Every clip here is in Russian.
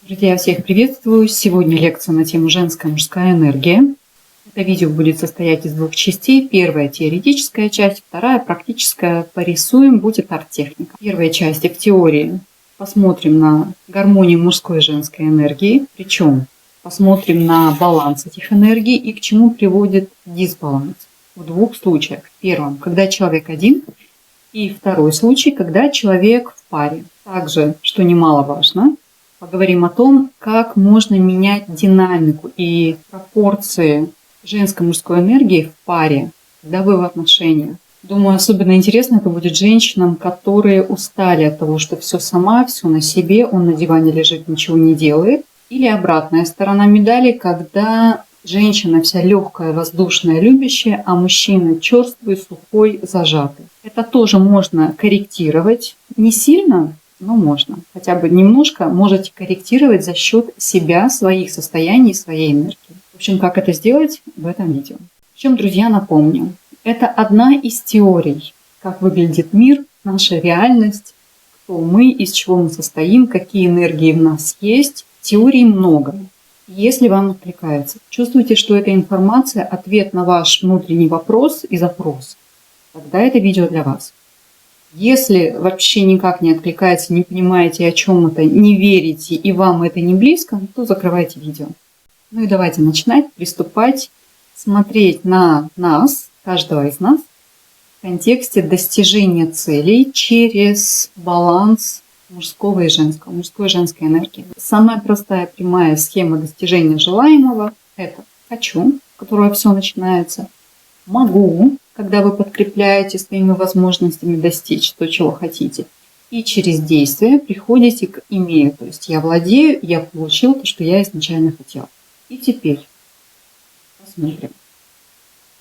Друзья, всех приветствую! Сегодня лекция на тему «Женская и мужская энергия». Это видео будет состоять из двух частей. Первая – теоретическая часть, вторая – практическая. Порисуем, будет арт-техника. В первой части в теории посмотрим на гармонию мужской и женской энергии, причем посмотрим на баланс этих энергий и к чему приводит дисбаланс. В двух случаях. В первом, когда человек один, и второй случай, когда человек в паре. Также, что немаловажно, поговорим о том, как можно менять динамику и пропорции женской и мужской энергии в паре, когда вы в отношениях. Думаю, особенно интересно это будет женщинам, которые устали от того, что все сама, все на себе, он на диване лежит, ничего не делает. Или обратная сторона медали, когда женщина вся легкая, воздушная, любящая, а мужчина черствый, сухой, зажатый. Это тоже можно корректировать. Не сильно, но можно. Хотя бы немножко можете корректировать за счет себя, своих состояний, своей энергии. В общем, как это сделать в этом видео. Причем, друзья, напомню, это одна из теорий, как выглядит мир, наша реальность, кто мы, из чего мы состоим, какие энергии в нас есть. Теорий много. Если вам откликается, чувствуете, что эта информация – ответ на ваш внутренний вопрос и запрос, тогда это видео для вас. Если вообще никак не откликается, не понимаете, о чем это, не верите и вам это не близко, то закрывайте видео. Ну и давайте начинать, приступать, смотреть на нас, каждого из нас, в контексте достижения целей через баланс мужского и женского, мужской и женской энергии. Самая простая прямая схема достижения желаемого – это «хочу», с которого все начинается, «могу», когда вы подкрепляете своими возможностями достичь то, чего хотите. И через действие приходите к «имею», то есть я владею, я получил то, что я изначально хотел. И теперь посмотрим.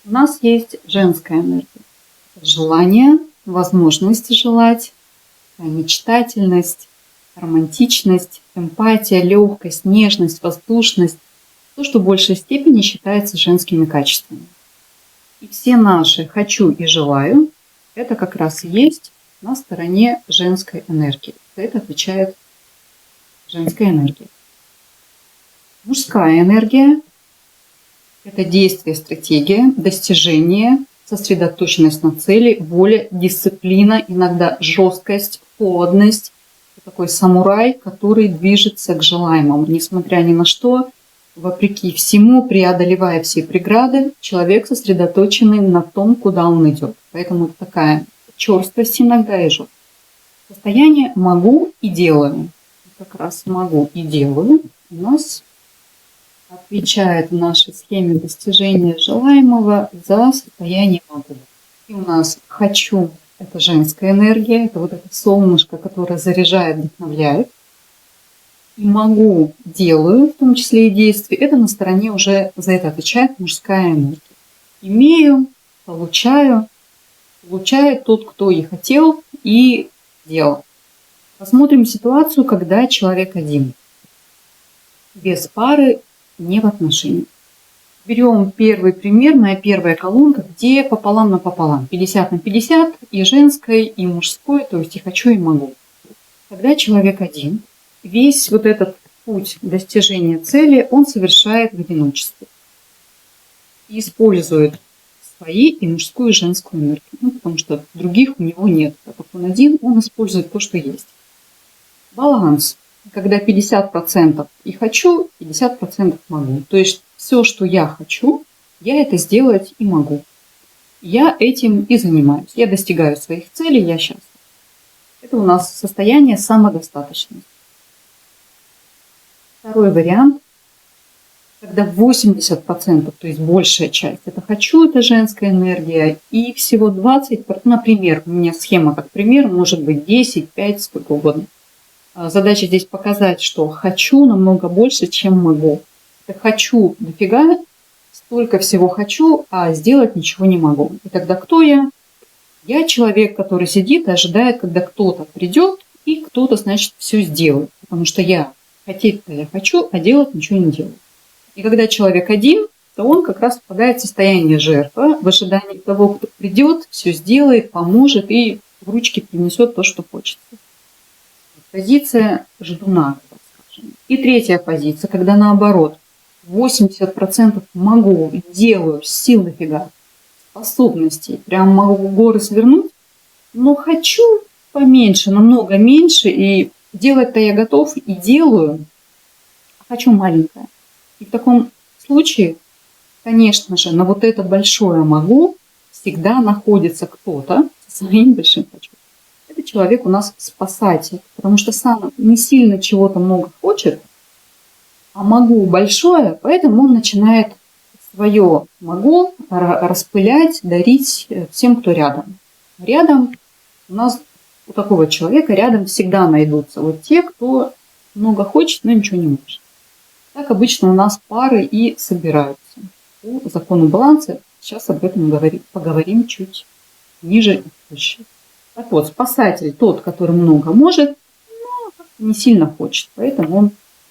У нас есть женская энергия. Желание, возможность желать, мечтательность, романтичность, эмпатия, легкость, нежность, воздушность. То, что в большей степени считается женскими качествами. И все наши «хочу» и «желаю» – это как раз и есть на стороне женской энергии. За это отвечает женская энергия. Мужская энергия – это действие, стратегия, достижение, сосредоточенность на цели, воля, дисциплина, иногда жесткость, холодность. Это такой самурай, который движется к желаемому, несмотря ни на что. Вопреки всему, преодолевая все преграды, человек сосредоточенный на том, куда он идет. Поэтому это такая черствость иногда и жесткость. Состояние «могу» и «делаю». Как раз «могу» и «делаю» у нас отвечает в нашей схеме достижения желаемого за состояние «могу». И у нас «хочу» – это женская энергия, это вот это солнышко, которое заряжает, вдохновляет. И «могу», делаю, в том числе и действия, это на стороне уже за это отвечает мужская энергия. Имею, получаю тот, кто и хотел, и делал. Посмотрим ситуацию, когда человек один, без пары, не в отношениях. Берем первый пример, моя первая колонка, где пополам на пополам, 50 на 50, и женской, и мужской, то есть и хочу, и могу. Когда человек один, весь вот этот путь достижения цели он совершает в одиночестве. И использует свои и мужскую, и женскую энергию. Потому что других у него нет. Так как он один, он использует то, что есть. Баланс. Когда 50% и хочу, 50% могу. То есть все, что я хочу, я это сделать и могу. Я этим и занимаюсь. Я достигаю своих целей, я счастлив. Это у нас состояние самодостаточности. Второй вариант, когда 80%, то есть большая часть, это «хочу», это женская энергия, и всего 20%, например, у меня схема как пример, может быть 10, 5, сколько угодно. Задача здесь показать, что «хочу» намного больше, чем «могу». Это «хочу» дофига, столько всего хочу, а сделать ничего не могу. И тогда кто я? Я человек, который сидит и ожидает, когда кто-то придет, и кто-то, значит, все сделает. Потому что я хотеть-то я хочу, а делать ничего не делаю. И когда человек один, то он как раз впадает в состояние жертвы, в ожидании того, кто придет, все сделает, поможет и в ручки принесет то, что хочется. Позиция ждуна, так скажем. И третья позиция, когда наоборот, 80% могу, делаю, сил дофига, способностей, прям могу горы свернуть, но хочу поменьше, намного меньше, и делать-то я готов и делаю, а хочу маленькое. И в таком случае, конечно же, на вот это большое могу всегда находится кто-то со своим большим хочу. Это человек у нас спасатель, потому что сам не сильно чего-то много хочет, а могу большое, поэтому он начинает свое могу распылять, дарить всем, кто рядом. Рядом у нас, у такого человека рядом всегда найдутся вот те, кто много хочет, но ничего не может. Так обычно у нас пары и собираются. По закону баланса, сейчас об этом поговорим чуть ниже и позже. Так вот, спасатель тот, который много может, но не сильно хочет, поэтому он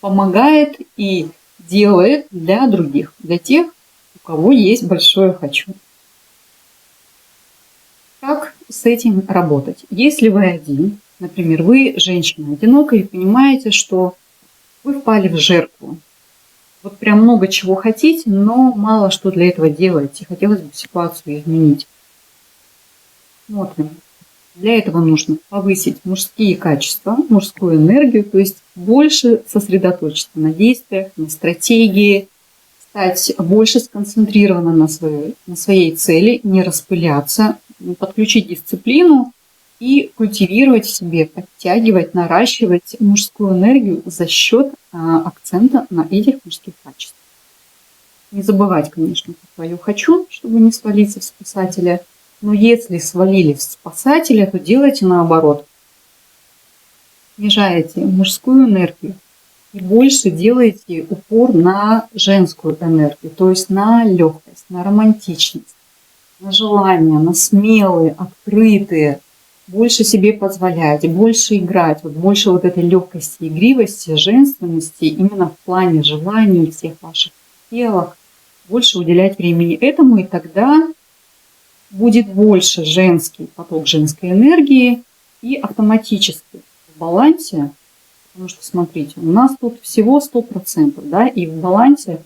помогает и делает для других, для тех, у кого есть большое «хочу». Как с этим работать? Если вы один, например, вы женщина одинокая и понимаете, что вы впали в жертву, вот прям много чего хотите, но мало что для этого делаете, хотелось бы ситуацию изменить. Смотрим. Для этого нужно повысить мужские качества, мужскую энергию, то есть больше сосредоточиться на действиях, на стратегии, стать больше сконцентрирована на своей цели, не распыляться, подключить дисциплину и культивировать в себе, подтягивать, наращивать мужскую энергию за счет акцента на этих мужских качествах. Не забывать, конечно, про свое «хочу», чтобы не свалиться в спасателя. Но если свалились в спасателя, то делайте наоборот. Снижаете мужскую энергию и больше делаете упор на женскую энергию, то есть на легкость, на романтичность, на желание, на смелые, открытые, больше себе позволять, больше играть, вот больше вот этой легкости, игривости, женственности именно в плане желаний всех ваших телах, больше уделять времени этому, и тогда будет больше женский поток женской энергии и автоматически в балансе, потому что, смотрите, у нас тут всего 100%, да, и в балансе,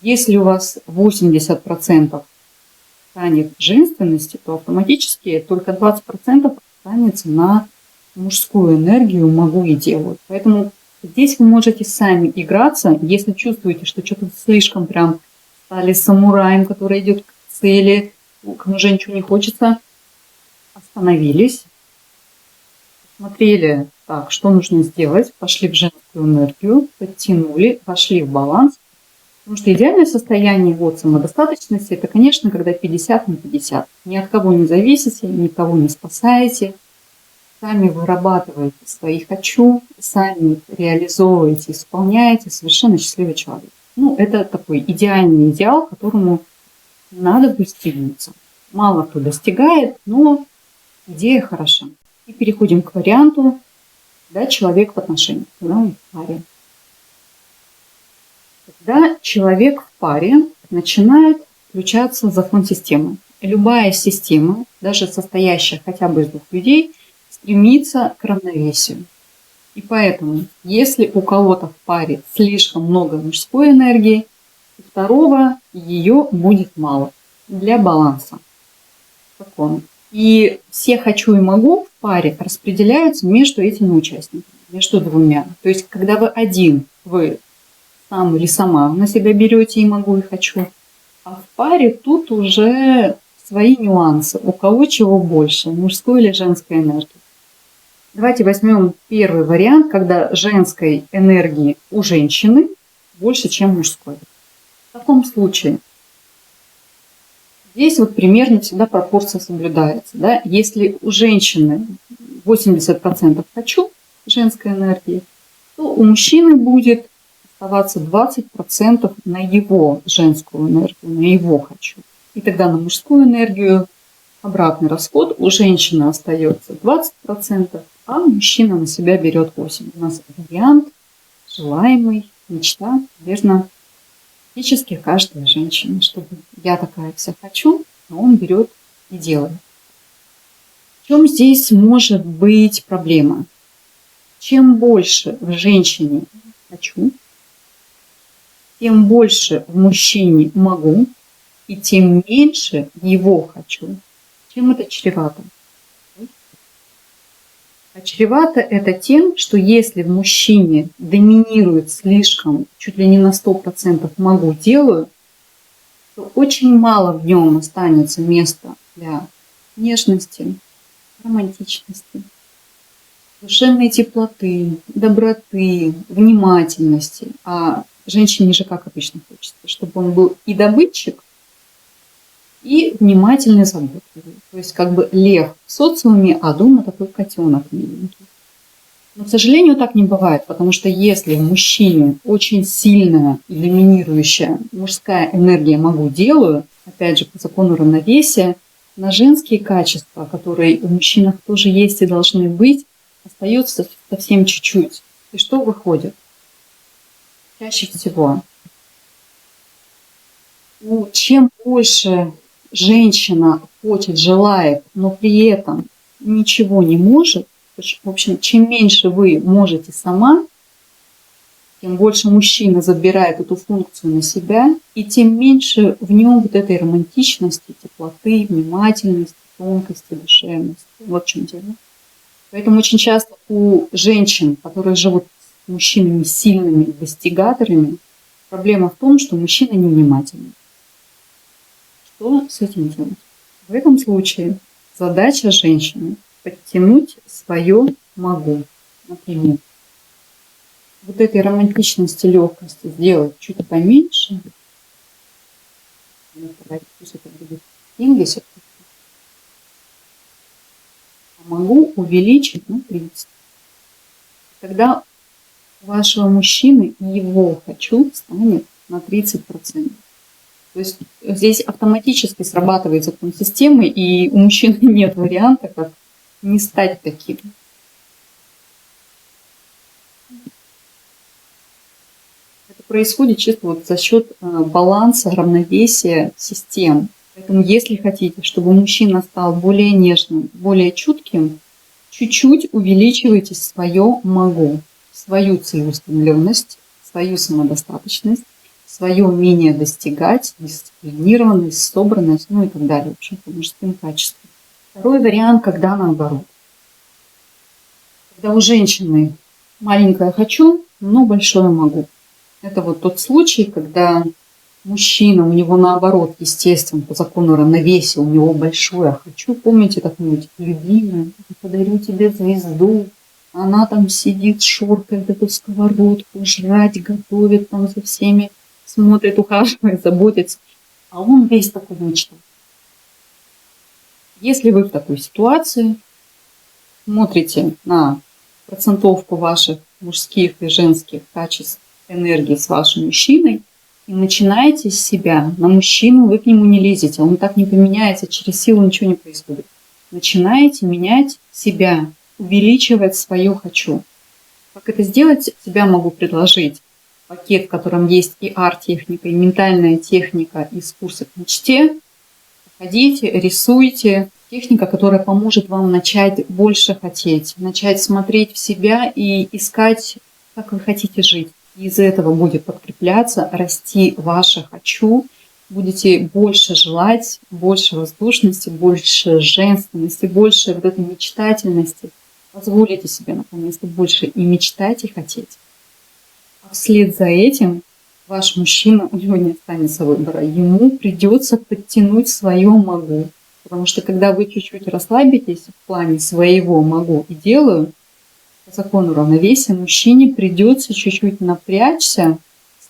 если у вас 80% станет женственности, то автоматически только 20% останется на мужскую энергию «могу и делаю». Поэтому здесь вы можете сами играться, если чувствуете, что что-то слишком прям стали самураем, который идет к цели, кому же ничего не хочется, остановились, смотрели, так, что нужно сделать, пошли в женскую энергию, подтянули, пошли в баланс. Потому что идеальное состояние вот самодостаточности – это, конечно, когда 50 на 50. Ни от кого не зависите, никого не спасаете, сами вырабатываете свои «хочу», сами реализовываете, исполняете, совершенно счастливый человек. Ну, это такой идеальный идеал, к которому надо бы стремиться. Мало кто достигает, но идея хороша. И переходим к варианту, да, человек в отношениях, когда он в паре. Когда человек в паре начинает включаться закон системы. Любая система, даже состоящая хотя бы из двух людей, стремится к равновесию. И поэтому, если у кого-то в паре слишком много мужской энергии, у второго ее будет мало для баланса. Закон. И все «хочу» и «могу» в паре распределяются между этими участниками, между двумя. То есть, когда вы один, вы сам или сама на себя берете и «могу» и «хочу», а в паре тут уже свои нюансы, у кого чего больше, мужской или женской энергии. Давайте возьмем первый вариант, когда женской энергии у женщины больше, чем мужской. В таком случае здесь вот примерно всегда пропорция соблюдается. Да? Если у женщины 80% «хочу» женской энергии, то у мужчины будет оставаться 20% на его женскую энергию, на его «хочу». И тогда на мужскую энергию обратный расход. У женщины остается 20%, а мужчина на себя берет 8%. У нас вариант желаемый, мечта, наверное, практически каждая женщина, чтобы я такая вся хочу, а он берет и делает. В чем здесь может быть проблема? Чем больше в женщине хочу, тем больше в мужчине могу, и тем меньше его хочу. Чем это чревато? А чревато это тем, что если в мужчине доминирует слишком, чуть ли не на 100% могу, делаю, то очень мало в нем останется места для нежности, романтичности, душевной теплоты, доброты, внимательности. А женщине же как обычно хочется, чтобы он был и добытчик, и внимательный, заботливый. То есть как бы лев в социуме, а дома такой котенок миленький. Но, к сожалению, так не бывает, потому что если в мужчине очень сильная и доминирующая мужская энергия «могу, делаю», опять же, по закону равновесия, на женские качества, которые у мужчин тоже есть и должны быть, остается совсем чуть-чуть. И что выходит? Чаще всего, чем больше женщина хочет, желает, но при этом ничего не может, в общем, чем меньше вы можете сама, тем больше мужчина забирает эту функцию на себя, и тем меньше в нем вот этой романтичности, теплоты, внимательности, тонкости, душевности. Вот в чем дело. Поэтому очень часто у женщин, которые живут с мужчинами сильными достигаторами, проблема в том, что мужчина невнимательный. Что с этим делать? В этом случае задача женщины – подтянуть свое «могу». Например, вот этой романтичности, легкости сделать чуть поменьше. Пусть это будет 70. А «могу» увеличить на 30. Тогда у вашего мужчины его «хочу» станет на 30%. То есть здесь автоматически срабатывает закон системы, и у мужчины нет варианта, как не стать таким. Это происходит чисто вот за счет баланса, равновесия систем. Поэтому если хотите, чтобы мужчина стал более нежным, более чутким, чуть-чуть увеличивайте свое «могу», свою целеустремленность, свою самодостаточность, свое умение достигать, дисциплинированность, собранность, ну и так далее, в общем, по мужским качествам. Второй вариант, когда наоборот. Когда у женщины маленькое «хочу», но большое «могу». Это вот тот случай, когда мужчина, у него наоборот, естественно, по закону равновесия, у него большое «хочу». Помните как-нибудь «любимая, подарю тебе звезду», она там сидит, шоркает эту сковородку, жрать готовит там за всеми, смотрит, ухаживает, заботится, а он весь такой мечтатель. Если вы в такой ситуации смотрите на процентовку ваших мужских и женских качеств энергии с вашим мужчиной и начинаете с себя, на мужчину вы к нему не лезете, он так не поменяется, через силу ничего не происходит. Начинаете менять себя, увеличивать свое «хочу». Как это сделать, себя могу предложить. Пакет, в котором есть и арт-техника, и ментальная техника из курса к мечте. Ходите, рисуйте. Техника, которая поможет вам начать больше хотеть, начать смотреть в себя и искать, как вы хотите жить. Из этого будет подкрепляться, расти ваше «хочу». Будете больше желать, больше воздушности, больше женственности, больше вот этой мечтательности. Позволите себе наконец-то больше и мечтать, и хотеть. А вслед за этим ваш мужчина, у него не останется выбора, ему придется подтянуть свое «могу». Потому что когда вы чуть-чуть расслабитесь в плане своего «могу» и «делаю», по закону равновесия мужчине придется чуть-чуть напрячься,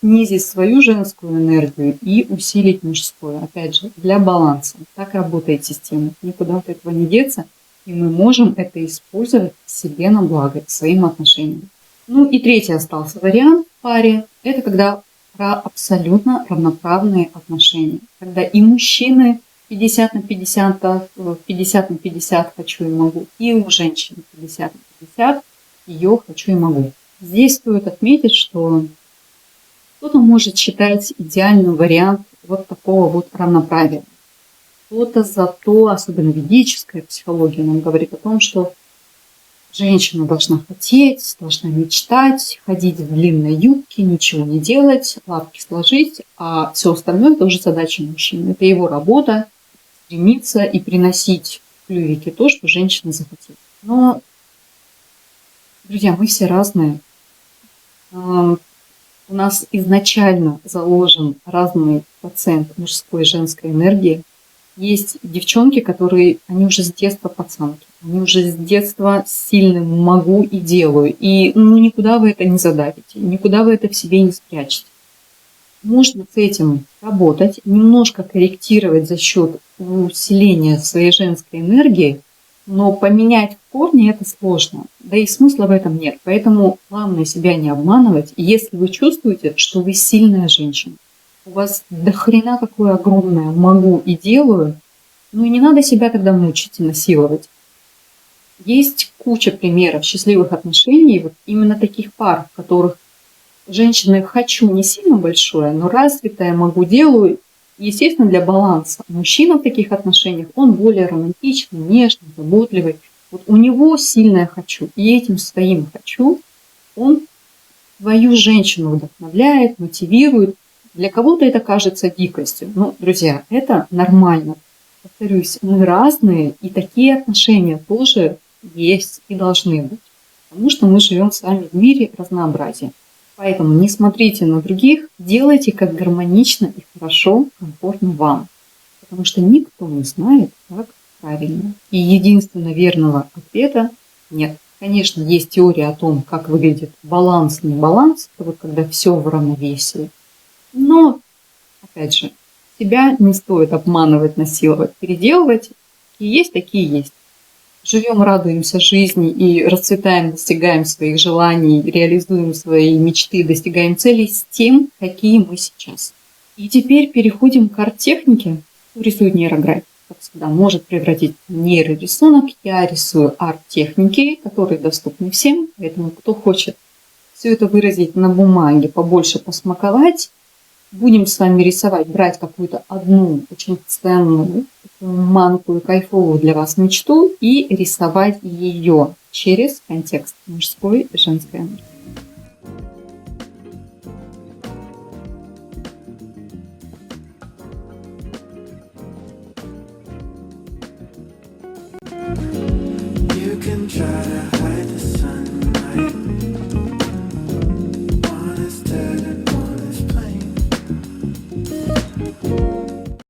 снизить свою женскую энергию и усилить мужскую. Опять же, для баланса. Так работает система. Никуда от этого не деться. И мы можем это использовать себе на благо, своим отношениям. Ну и третий остался вариант в паре. Это когда про абсолютно равноправные отношения. Когда и мужчины 50 на 50, 50 на 50 хочу и могу, и у женщин 50 на 50 ее хочу и могу. Здесь стоит отметить, что кто-то может считать идеальный вариант вот такого вот равноправия. Кто-то зато, особенно ведическая психология, нам говорит о том, что Женщина должна хотеть, должна мечтать, ходить в длинной юбке, ничего не делать, лапки сложить, а все остальное это уже задача мужчины. Это его работа стремиться и приносить в клювике то, что женщина захотела. Но, друзья, мы все разные. У нас изначально заложен разный процент мужской и женской энергии. Есть девчонки, которые, они уже с детства пацанки, они уже с детства с сильным могу и делаю. И никуда вы это не задавите, никуда вы это в себе не спрячете. Можно с этим работать, немножко корректировать за счет усиления своей женской энергии, но поменять в корне это сложно, да и смысла в этом нет. Поэтому главное себя не обманывать. И если вы чувствуете, что вы сильная женщина, у вас до хрена какое огромное могу и делаю, и не надо себя тогда мучить и насиловать. Есть куча примеров счастливых отношений, вот именно таких пар, в которых женщины хочу не сильно большое, но развитое могу делаю, естественно, для баланса. Мужчина в таких отношениях, он более романтичный, нежный, заботливый. Вот у него сильное хочу, и этим своим хочу он свою женщину вдохновляет, мотивирует. Для кого-то это кажется дикостью. Но, друзья, это нормально. Повторюсь, мы разные, и такие отношения тоже есть и должны быть. Потому что мы живем с вами в мире разнообразия. Поэтому не смотрите на других, делайте как гармонично и хорошо, комфортно вам. Потому что никто не знает, как правильно. И единственно верного ответа нет. Конечно, есть теория о том, как выглядит балансный баланс, это вот когда все в равновесии. Но, опять же, себя не стоит обманывать, насиловать, переделывать. И есть такие есть. Живем, радуемся жизни и расцветаем, достигаем своих желаний, реализуем свои мечты, достигаем целей с тем, какие мы сейчас. И теперь переходим к арт-технике. Кто рисует нейрографику, как всегда, может превратить в нейрорисунок. Я рисую арт-техники, которые доступны всем. Поэтому кто хочет все это выразить на бумаге, побольше посмаковать, будем с вами рисовать, брать какую-то одну очень ценную, манкую, кайфовую для вас мечту и рисовать ее через контекст мужской и женской энергии. You can try to hide the sun.